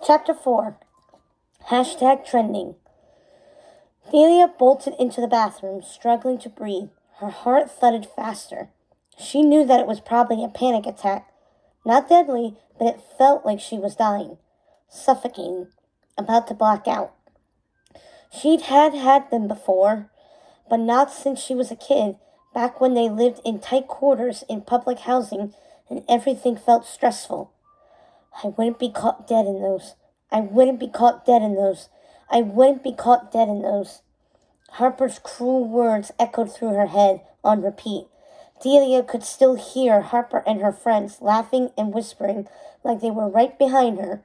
Chapter 4. Hashtag Trending. Delia bolted into the bathroom, struggling to breathe. Her heart thudded faster. She knew that it was probably a panic attack. Not deadly, but it felt like she was dying. Suffocating. About to black out. She'd had them before, but not since she was a kid, back when they lived in tight quarters in public housing and everything felt stressful. I wouldn't be caught dead in those. I wouldn't be caught dead in those. I wouldn't be caught dead in those. Harper's cruel words echoed through her head on repeat. Delia could still hear Harper and her friends laughing and whispering like they were right behind her.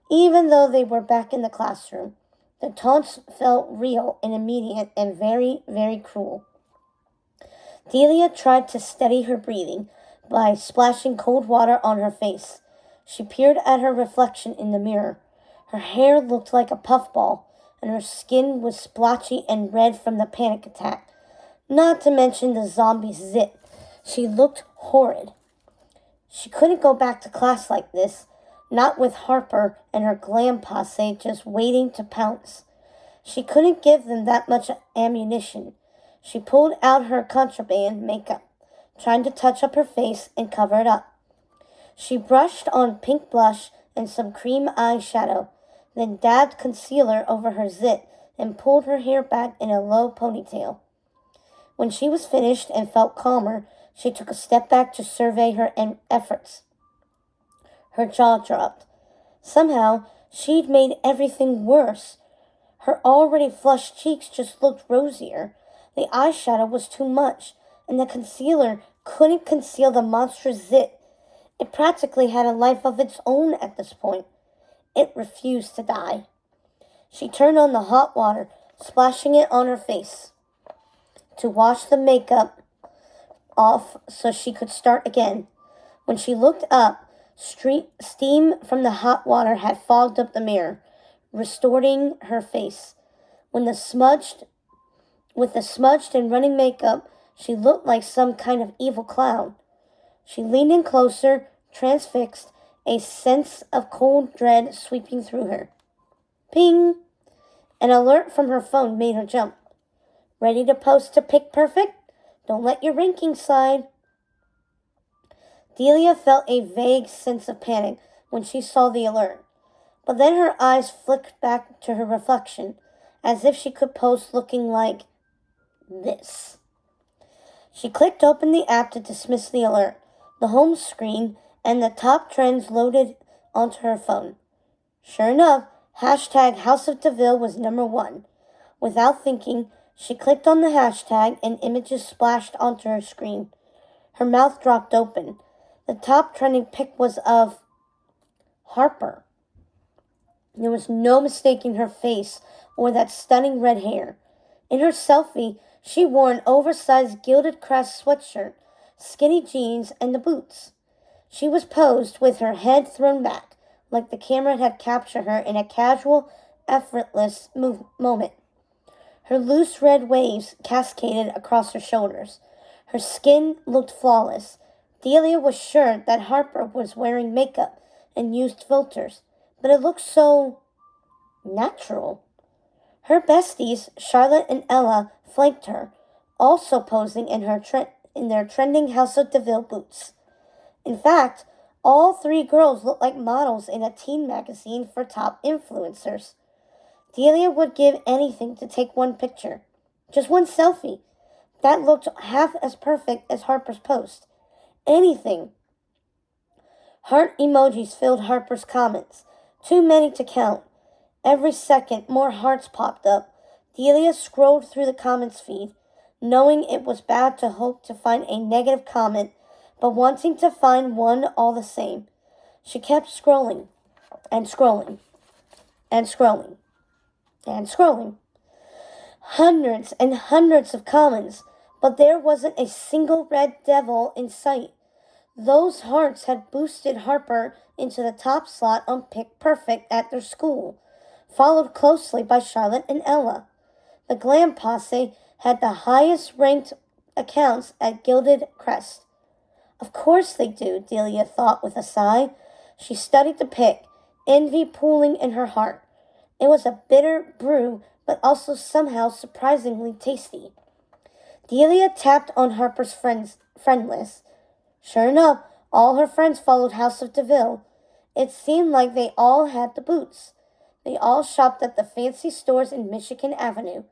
Even though they were back in the classroom, the taunts felt real and immediate and very, very cruel. Delia tried to steady her breathing by splashing cold water on her face. She peered at her reflection in the mirror. Her hair looked like a puffball, and her skin was splotchy and red from the panic attack. Not to mention the zombie's zit. She looked horrid. She couldn't go back to class like this, not with Harper and her glam posse just waiting to pounce. She couldn't give them that much ammunition. She pulled out her contraband makeup, trying to touch up her face and cover it up. She brushed on pink blush and some cream eyeshadow, then dabbed concealer over her zit and pulled her hair back in a low ponytail. When she was finished and felt calmer, she took a step back to survey her efforts. Her jaw dropped. Somehow, she'd made everything worse. Her already flushed cheeks just looked rosier. The eyeshadow was too much, and the concealer couldn't conceal the monstrous zit. It practically had a life of its own at this point. It refused to die. She turned on the hot water, splashing it on her face to wash the makeup off so she could start again. When she looked up, steam from the hot water had fogged up the mirror, restoring her face. With the smudged and running makeup, she looked like some kind of evil clown. She leaned in closer, transfixed, a sense of cold dread sweeping through her. Ping! An alert from her phone made her jump. Ready to post to Pick Perfect? Don't let your ranking slide. Delia felt a vague sense of panic when she saw the alert, but then her eyes flicked back to her reflection, as if she could post looking like this. She clicked open the app to dismiss the alert. The home screen and the top trends loaded onto her phone. Sure enough, hashtag House of DeVille was number 1. Without thinking, she clicked on the hashtag and images splashed onto her screen. Her mouth dropped open. The top trending pic was of Harper. There was no mistaking her face or that stunning red hair. In her selfie, she wore an oversized gilded crest sweatshirt, skinny jeans, and the boots. She was posed with her head thrown back, like the camera had captured her in a casual, effortless moment. Her loose red waves cascaded across her shoulders. Her skin looked flawless. Delia was sure that Harper was wearing makeup and used filters, but it looked so natural. Her besties, Charlotte and Ella, flanked her, also posing in their trending House of DeVille boots. In fact, all 3 girls looked like models in a teen magazine for top influencers. Delia would give anything to take one picture, just one selfie. That looked half as perfect as Harper's post. Anything. Heart emojis filled Harper's comments, too many to count. Every second, more hearts popped up. Delia scrolled through the comments feed, knowing it was bad to hope to find a negative comment, but wanting to find one all the same. She kept scrolling, and scrolling, and scrolling, and scrolling. Hundreds and hundreds of comments, but there wasn't a single red devil in sight. Those hearts had boosted Harper into the top slot on Pick Perfect at their school, followed closely by Charlotte and Ella. The Glam Posse had the highest ranked accounts at Gilded Crest. Of course they do, Delia thought with a sigh. She studied the pic. envy pooling in her heart. It was a bitter brew, but also somehow surprisingly tasty. Delia tapped on Harper's friend list. Sure enough, all her friends followed House of DeVille. It seemed like they all had the boots. They all shopped at the fancy stores in Michigan Avenue.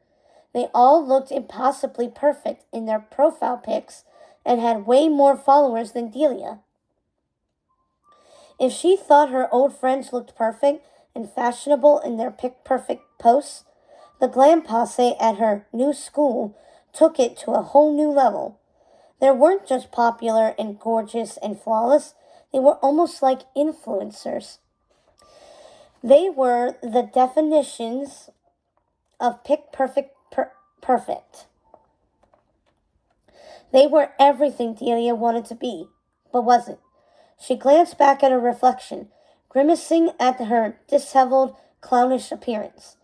They all looked impossibly perfect in their profile pics and had way more followers than Delia. If she thought her old friends looked perfect and fashionable in their pic-perfect posts, the glam posse at her new school took it to a whole new level. They weren't just popular and gorgeous and flawless, they were almost like influencers. They were the definitions of perfect. They were everything Delia wanted to be, but wasn't. She glanced back at her reflection, grimacing at her disheveled, clownish appearance.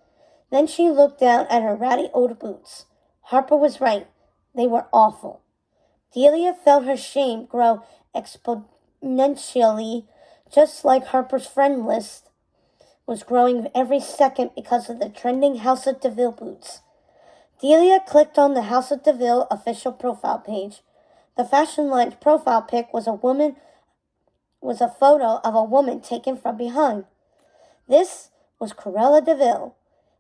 Then she looked down at her ratty old boots. Harper was right. They were awful. Delia felt her shame grow exponentially, just like Harper's friend list was growing every second because of the trending House of DeVille boots. Delia clicked on the House of DeVille official profile page. The fashion line's profile pic was a photo of a woman taken from behind. This was Cruella DeVille,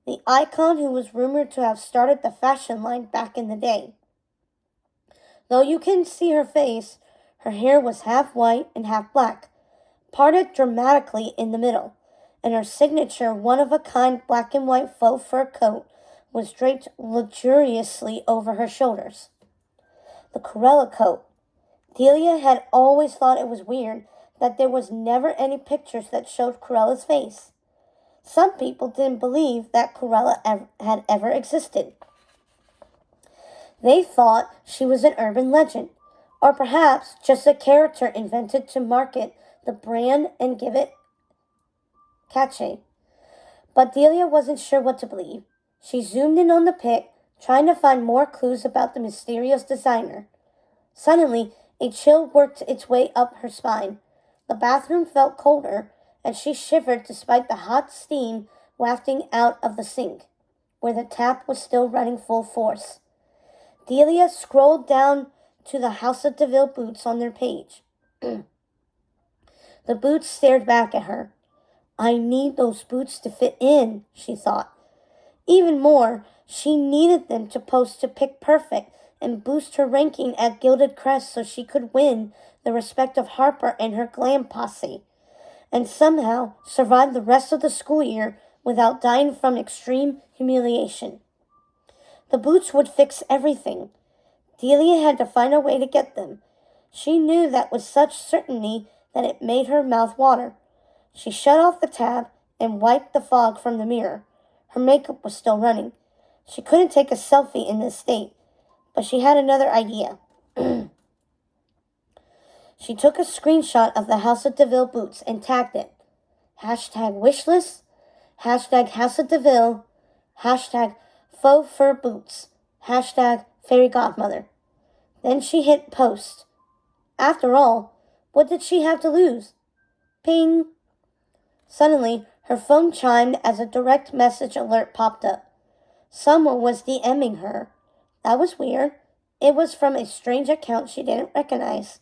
the icon who was rumored to have started the fashion line back in the day. Though you couldn't see her face, her hair was half white and half black, parted dramatically in the middle, and her signature one-of-a-kind black and white faux fur coat was draped luxuriously over her shoulders. The Cruella coat. Delia had always thought it was weird that there was never any pictures that showed Cruella's face. Some people didn't believe that Cruella had ever existed. They thought she was an urban legend, or perhaps just a character invented to market the brand and give it cachet. But Delia wasn't sure what to believe. She zoomed in on the pic, trying to find more clues about the mysterious designer. Suddenly, a chill worked its way up her spine. The bathroom felt colder, and she shivered despite the hot steam wafting out of the sink, where the tap was still running full force. Delia scrolled down to the House of DeVille boots on their page. The boots stared back at her. I need those boots to fit in, she thought. Even more, she needed them to post to Pick Perfect and boost her ranking at Gilded Crest so she could win the respect of Harper and her glam posse, and somehow survive the rest of the school year without dying from extreme humiliation. The boots would fix everything. Delia had to find a way to get them. She knew that with such certainty that it made her mouth water. She shut off the tab and wiped the fog from the mirror. Her makeup was still running. She couldn't take a selfie in this state, but she had another idea. She took a screenshot of the House of DeVille boots and tagged it. #wishlist, #House of DeVille, #faux fur boots, #fairy godmother. Then she hit post. After all, what did she have to lose? Ping! Suddenly, her phone chimed as a direct message alert popped up. Someone was DMing her. That was weird. It was from a strange account she didn't recognize.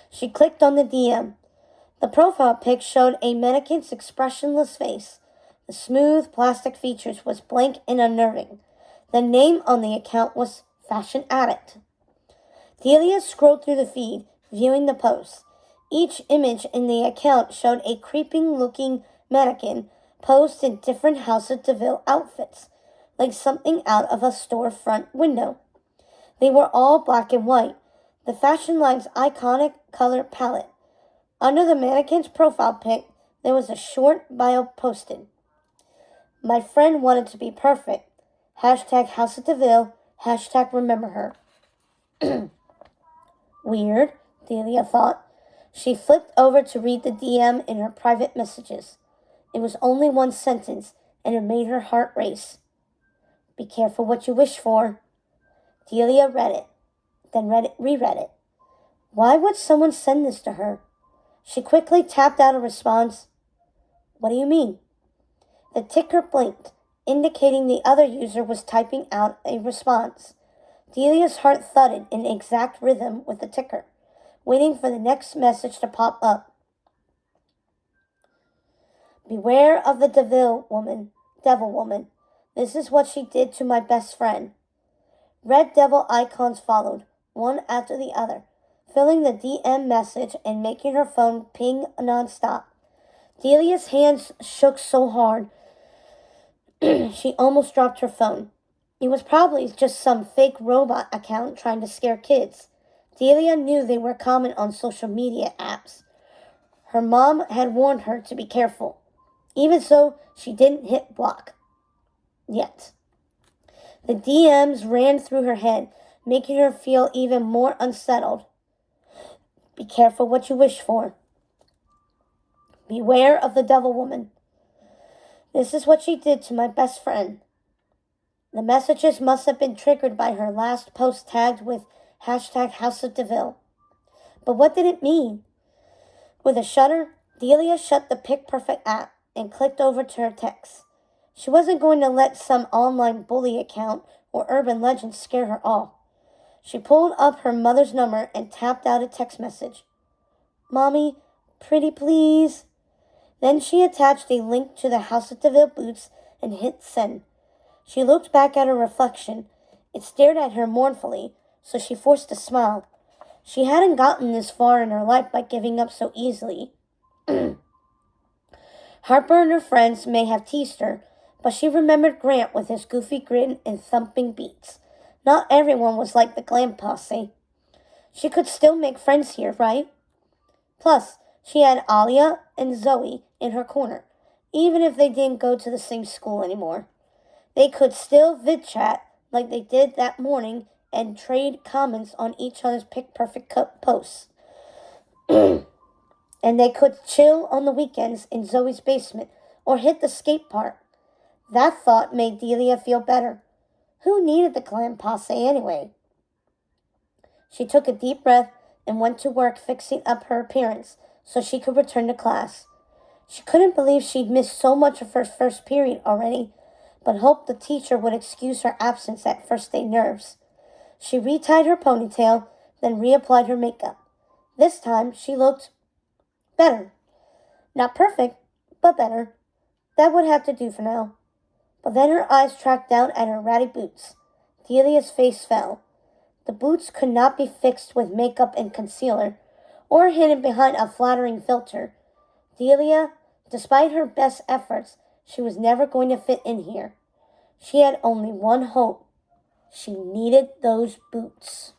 She clicked on the DM. The profile pic showed a mannequin's expressionless face. The smooth plastic features was blank and unnerving. The name on the account was Fashion Addict. Delia scrolled through the feed, viewing the posts. Each image in the account showed a creeping-looking mannequin posed in different House of DeVille outfits, like something out of a storefront window. They were all black and white, the fashion line's iconic color palette. Under the mannequin's profile pic, there was a short bio posted. My friend wanted to be perfect. #House of DeVille, #remember her. Weird, Delia thought. She flipped over to read the DM in her private messages. It was only one sentence, and it made her heart race. Be careful what you wish for. Delia read it, then reread it. Why would someone send this to her? She quickly tapped out a response. What do you mean? The ticker blinked, indicating the other user was typing out a response. Delia's heart thudded in exact rhythm with the ticker, waiting for the next message to pop up. Beware of the devil woman. This is what she did to my best friend. Red devil icons followed, one after the other, filling the DM message and making her phone ping nonstop. Delia's hands shook so hard she almost dropped her phone. It was probably just some fake robot account trying to scare kids. Delia knew they were common on social media apps. Her mom had warned her to be careful. Even so, she didn't hit block. Yet. The DMs ran through her head, making her feel even more unsettled. Be careful what you wish for. Beware of the devil woman. This is what she did to my best friend. The messages must have been triggered by her last post tagged with hashtag House of Deville. But what did it mean? With a shudder, Delia shut the Pick Perfect app and clicked over to her text. She wasn't going to let some online bully account or urban legend scare her off. She pulled up her mother's number and tapped out a text message. Mommy, pretty please. Then she attached a link to the House of Deville boots and hit send. She looked back at her reflection. It stared at her mournfully, so she forced a smile. She hadn't gotten this far in her life by giving up so easily. Harper and her friends may have teased her, but she remembered Grant with his goofy grin and thumping beats. Not everyone was like the Glam Posse. She could still make friends here, right? Plus, she had Alia and Zoe in her corner, even if they didn't go to the same school anymore. They could still vid-chat like they did that morning and trade comments on each other's pick-perfect posts. And they could chill on the weekends in Zoe's basement or hit the skate park. That thought made Delia feel better. Who needed the Glam Posse anyway? She took a deep breath and went to work fixing up her appearance so she could return to class. She couldn't believe she'd missed so much of her first period already, but hoped the teacher would excuse her absence at first day nerves. She retied her ponytail, then reapplied her makeup. This time she looked better. Not perfect, but better. That would have to do for now. But then her eyes tracked down at her ratty boots. Delia's face fell. The boots could not be fixed with makeup and concealer, or hidden behind a flattering filter. Delia, despite her best efforts, she was never going to fit in here. She had only one hope. She needed those boots.